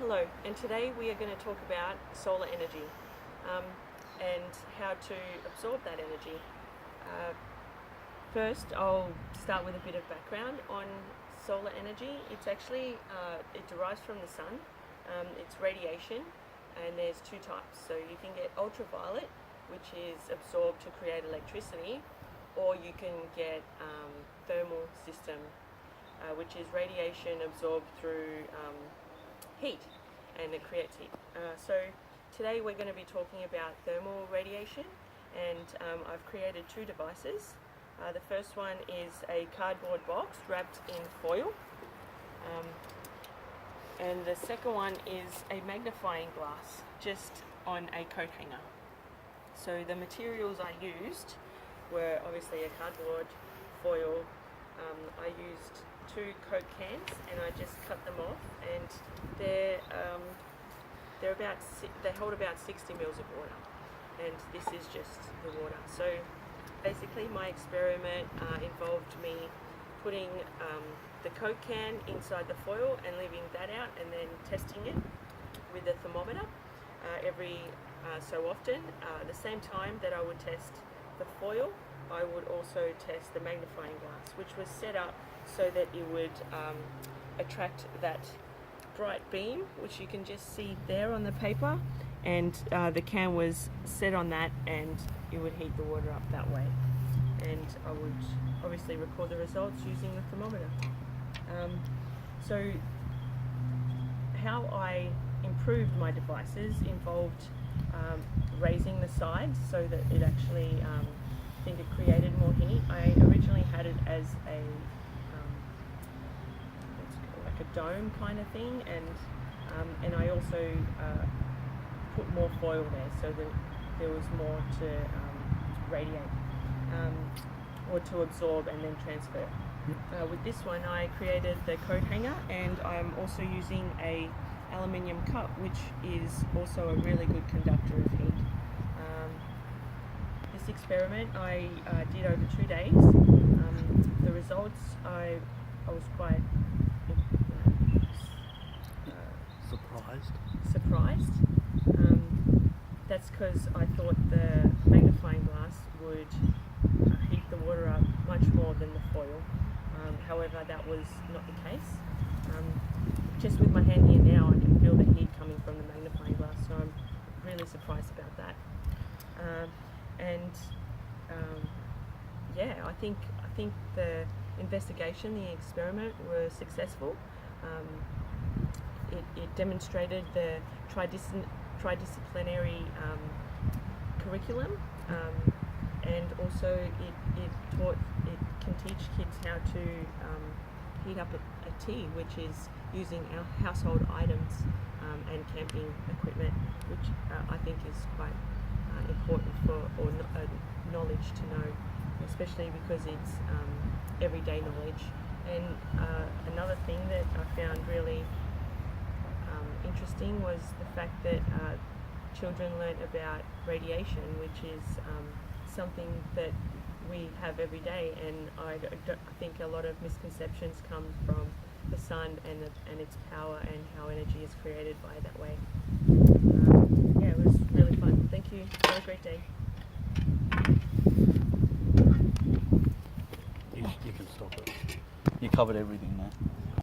Hello, and today we are going to talk about solar energy and how to absorb that energy. First, I'll start with a bit of background on solar energy. It's actually, it derives from the sun. It's radiation, and there's two types. So you can get ultraviolet, which is absorbed to create electricity, or you can get thermal system, which is radiation absorbed through heat, and it creates heat. So today we're going to be talking about thermal radiation, and I've created two devices. The first one is a cardboard box wrapped in foil, and the second one is a magnifying glass just on a coat hanger. So the materials I used were obviously a cardboard, foil. I used two Coke cans and I just cut them off, and they hold about 60 mils of water, and this is just the water. So basically my experiment involved me putting the Coke can inside the foil and leaving that out, and then testing it with a thermometer every so often. The same time that I would test the foil, I would also test the magnifying glass, which was set up so that it would attract that bright beam, which you can just see there on the paper, and the can was set on that, and it would heat the water up that way. And I would obviously record the results using the thermometer. So how I improved my devices involved raising the sides so that it actually I think it created more heat. I originally had it as like a dome kind of thing, and I also put more foil there so that there was more to radiate or to absorb and then transfer. With this one I created the coat hanger, and I'm also using a aluminium cup, which is also a really good conductor of heat. This experiment I did over 2 days. The results, I was quite surprised. That's because I thought the magnifying glass would heat the water up much more than the foil. However, that was not the case. Just with my hand here now, I can feel the heat coming from the magnifying glass, so I'm really surprised about that. Yeah, I think the investigation, the experiment, were successful. It demonstrated the tridisciplinary curriculum, and also it can teach kids how to heat up a tea, which is using our household items and camping equipment, which I think is quite important for knowledge to know, especially because it's everyday knowledge. And another thing that I found really interesting was the fact that children learnt about radiation, which is something that we have every day, and I think a lot of misconceptions come from the sun and its power and how energy is created by that way. Yeah, it was really fun. Thank you. Have a great day. You can stop it. You covered everything now.